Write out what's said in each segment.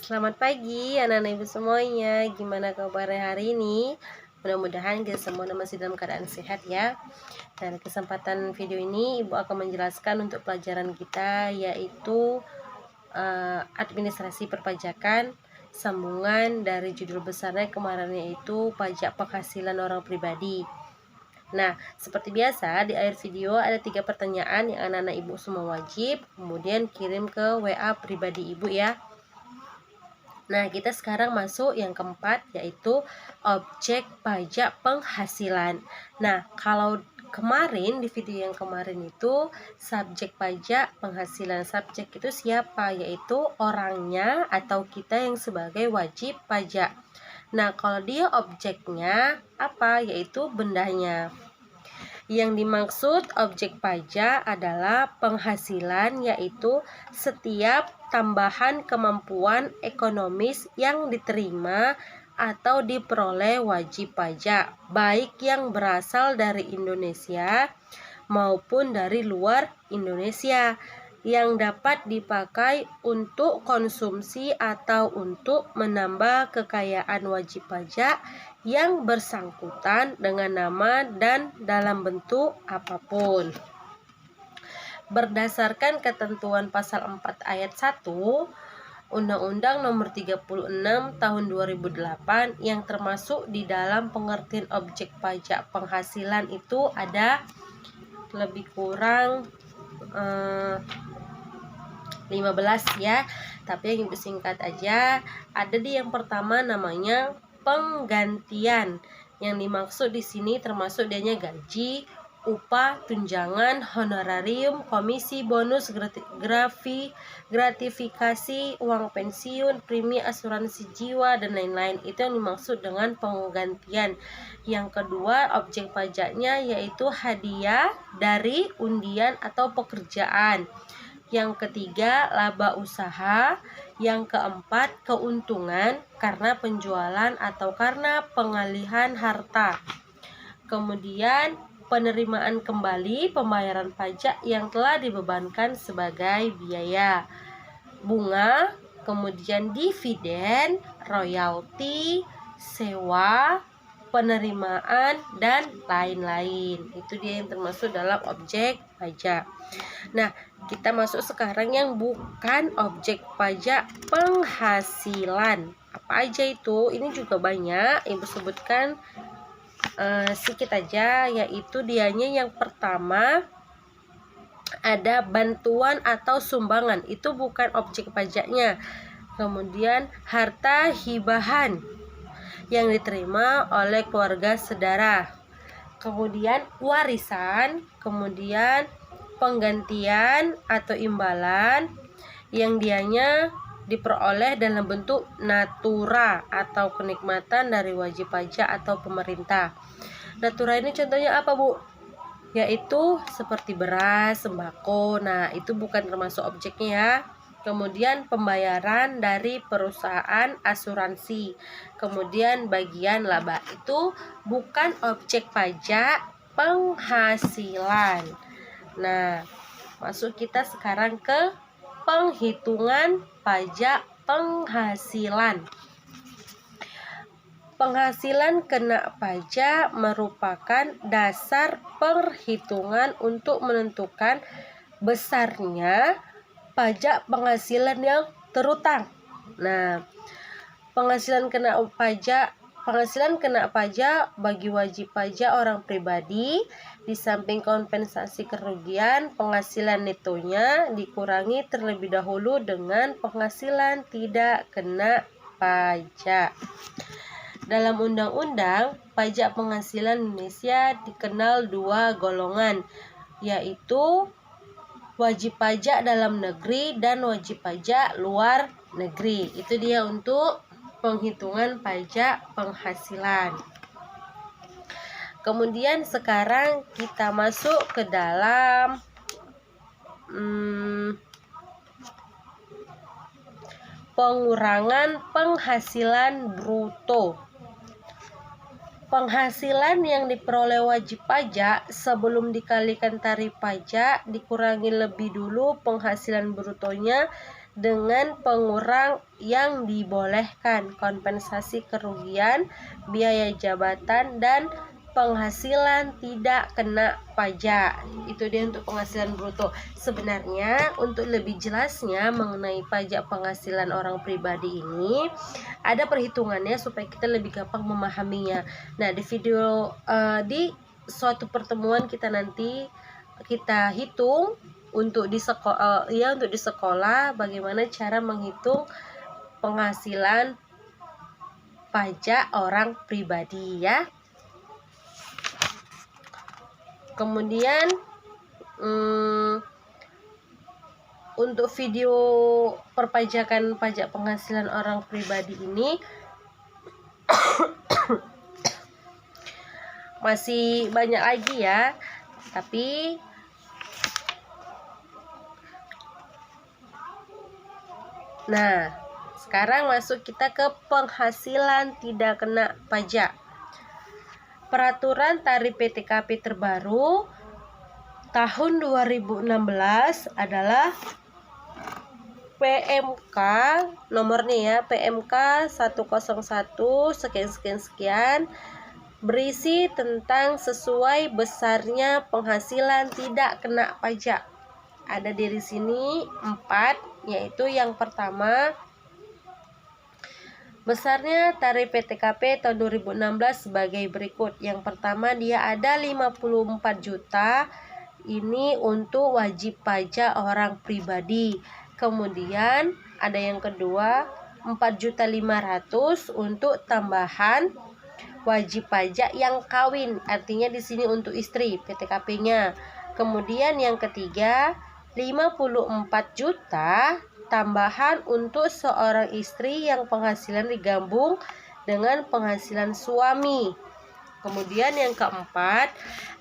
Selamat pagi anak-anak ibu semuanya. Gimana kabarnya hari ini? Mudah-mudahan kita semua masih dalam keadaan sehat ya. Dan kesempatan video ini ibu akan menjelaskan untuk pelajaran kita, yaitu administrasi perpajakan, sambungan dari judul besarnya kemarin, yaitu pajak penghasilan orang pribadi. Nah, seperti biasa di akhir video ada 3 pertanyaan yang anak-anak ibu semua wajib kemudian kirim ke WA pribadi ibu ya. Nah, kita sekarang masuk yang keempat, yaitu objek pajak penghasilan. Nah, kalau kemarin di video yang kemarin itu subjek pajak penghasilan, subjek itu siapa? Yaitu orangnya atau kita yang sebagai wajib pajak. Nah, kalau dia objeknya apa? Yaitu bendanya. Yang dimaksud objek pajak adalah penghasilan, yaitu setiap tambahan kemampuan ekonomis yang diterima atau diperoleh wajib pajak, baik yang berasal dari Indonesia maupun dari luar Indonesia, yang dapat dipakai untuk konsumsi atau untuk menambah kekayaan wajib pajak yang bersangkutan dengan nama dan dalam bentuk apapun. Berdasarkan ketentuan pasal 4 ayat 1 Undang-Undang Nomor 36 Tahun 2008 yang termasuk di dalam pengertian objek pajak penghasilan itu ada lebih kurang 15 ya, tapi yang ibu singkat aja. Ada di yang pertama namanya penggantian. Yang dimaksud di sini termasuk dianya gaji, upah, tunjangan, honorarium, komisi, bonus, gratifikasi, uang pensiun, premi asuransi jiwa, dan lain-lain. Itu yang dimaksud dengan penggantian. Yang kedua, objek pajaknya yaitu hadiah dari undian atau pekerjaan. Yang ketiga, laba usaha. Yang keempat, keuntungan karena penjualan atau karena pengalihan harta. Kemudian, penerimaan kembali pembayaran pajak yang telah dibebankan sebagai biaya. Bunga, kemudian dividen, royalti, sewa, penerimaan, dan lain-lain. Itu dia yang termasuk dalam objek pajak. Nah, kita masuk sekarang yang bukan objek pajak penghasilan. Apa aja itu? Ini juga banyak, ibu sebutkan sedikit aja, yaitu dianya yang pertama ada bantuan atau sumbangan, itu bukan objek pajaknya. Kemudian harta hibahan yang diterima oleh keluarga saudara. Kemudian warisan, kemudian penggantian atau imbalan yang dianya diperoleh dalam bentuk natura atau kenikmatan dari wajib pajak atau pemerintah. Natura ini contohnya apa, Bu? Yaitu seperti beras, sembako. Nah, itu bukan termasuk objeknya ya. Kemudian pembayaran dari perusahaan asuransi. Kemudian bagian laba, itu bukan objek pajak penghasilan. Nah, masuk kita sekarang ke penghitungan pajak penghasilan. Penghasilan kena pajak merupakan dasar perhitungan untuk menentukan besarnya pajak penghasilan yang terutang. Nah, penghasilan kena pajak bagi wajib pajak orang pribadi, di samping kompensasi kerugian, penghasilan netonya dikurangi terlebih dahulu dengan penghasilan tidak kena pajak. Dalam undang-undang pajak penghasilan Indonesia dikenal 2 golongan, yaitu wajib pajak dalam negeri dan wajib pajak luar negeri. Itu dia untuk penghitungan pajak penghasilan. Kemudian sekarang kita masuk ke dalam pengurangan penghasilan bruto. Penghasilan yang diperoleh wajib pajak sebelum dikalikan tarif pajak dikurangi lebih dulu penghasilan brutonya dengan pengurang yang dibolehkan, kompensasi kerugian, biaya jabatan, dan penghasilan tidak kena pajak. Itu dia untuk penghasilan bruto. Sebenarnya untuk lebih jelasnya mengenai pajak penghasilan orang pribadi ini ada perhitungannya supaya kita lebih gampang memahaminya. Nah, di video di suatu pertemuan kita nanti kita hitung untuk di sekolah bagaimana cara menghitung penghasilan pajak orang pribadi ya. Kemudian untuk video perpajakan pajak penghasilan orang pribadi ini masih banyak lagi ya, tapi nah sekarang masuk kita ke penghasilan tidak kena pajak. Peraturan tarif PTKP terbaru tahun 2016 adalah PMK nomornya ya, PMK 101 sekian berisi tentang sesuai besarnya penghasilan tidak kena pajak. Ada di sini 4, yaitu yang pertama, besarnya tarif PTKP tahun 2016 sebagai berikut. Yang pertama, dia ada 54 juta. Ini untuk wajib pajak orang pribadi. Kemudian ada yang kedua, 4.500.000 untuk tambahan wajib pajak yang kawin. Artinya di sini untuk istri PTKP-nya. Kemudian yang ketiga, 54 juta tambahan untuk seorang istri yang penghasilan digabung dengan penghasilan suami. Kemudian yang keempat,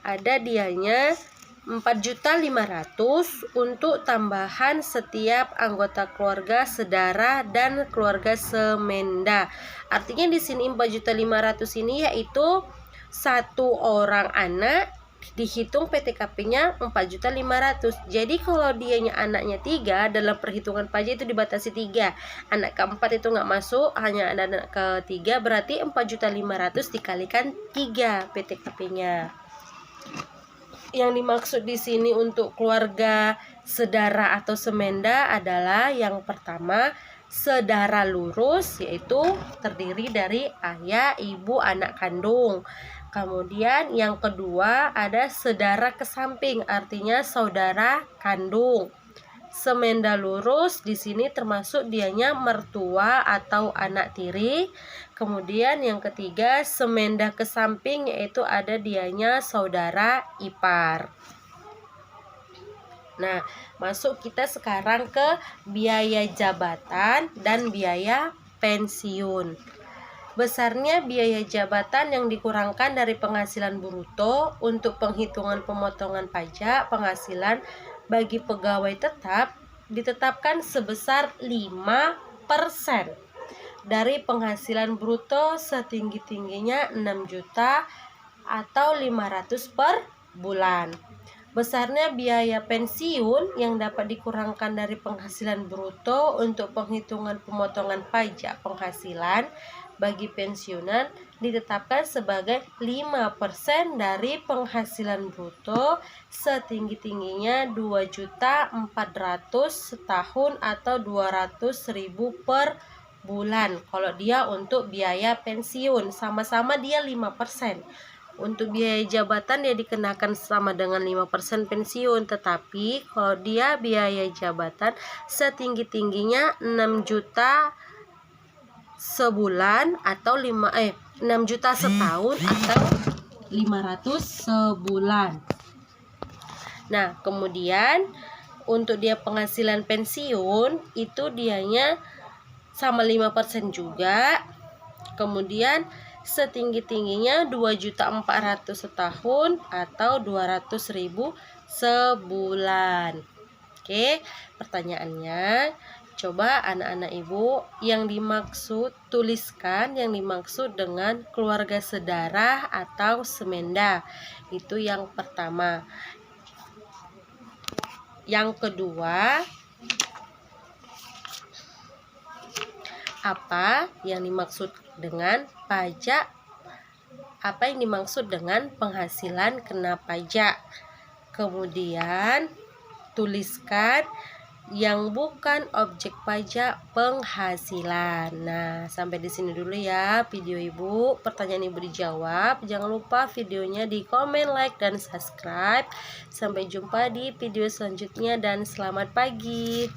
ada dianya 4.500.000 untuk tambahan setiap anggota keluarga sedara dan keluarga semenda. Artinya di sini 4.500.000 ini yaitu satu orang anak, dihitung PTKP-nya 4.500.000. Jadi kalau dianya anaknya 3, dalam perhitungan pajak itu dibatasi 3. Anak keempat itu nggak masuk, hanya ada anak ketiga, berarti 4.500.000 dikalikan 3 PTKP-nya. Yang dimaksud di sini untuk keluarga sedara atau semenda adalah yang pertama, sedara lurus, yaitu terdiri dari ayah, ibu, anak kandung. Kemudian yang kedua ada sedara kesamping, artinya saudara kandung. Semenda lurus di sini termasuk dianya mertua atau anak tiri. Kemudian yang ketiga semenda kesamping, yaitu ada dianya saudara ipar. Nah, masuk kita sekarang ke biaya jabatan dan biaya pensiun. Besarnya biaya jabatan yang dikurangkan dari penghasilan bruto untuk penghitungan pemotongan pajak penghasilan bagi pegawai tetap ditetapkan sebesar 5% dari penghasilan bruto setinggi-tingginya 6 juta atau 500 per bulan. Besarnya biaya pensiun yang dapat dikurangkan dari penghasilan bruto untuk penghitungan pemotongan pajak penghasilan bagi pensiunan ditetapkan sebagai 5% dari penghasilan bruto setinggi-tingginya 2.400.000 setahun atau 200.000 per bulan. Kalau dia untuk biaya pensiun sama-sama dia 5%. Untuk biaya jabatan dia dikenakan sama dengan 5% pensiun, tetapi kalau dia biaya jabatan setinggi-tingginya 6 juta sebulan atau 6 juta setahun atau 500 sebulan. Nah, kemudian untuk dia penghasilan pensiun itu dianya sama 5% juga. Kemudian setinggi-tingginya 2.400.000 setahun atau 200.000 sebulan. Oke, pertanyaannya, coba anak-anak ibu yang dimaksud tuliskan yang dimaksud dengan keluarga sedara atau semenda. Itu yang pertama. Yang kedua, Apa yang dimaksud dengan pajak? Apa yang dimaksud dengan penghasilan kena pajak? Kemudian tuliskan yang bukan objek pajak penghasilan. Nah, sampai di sini dulu ya video Ibu. Pertanyaan Ibu dijawab. Jangan lupa videonya di komen, like, dan subscribe. Sampai jumpa di video selanjutnya dan selamat pagi.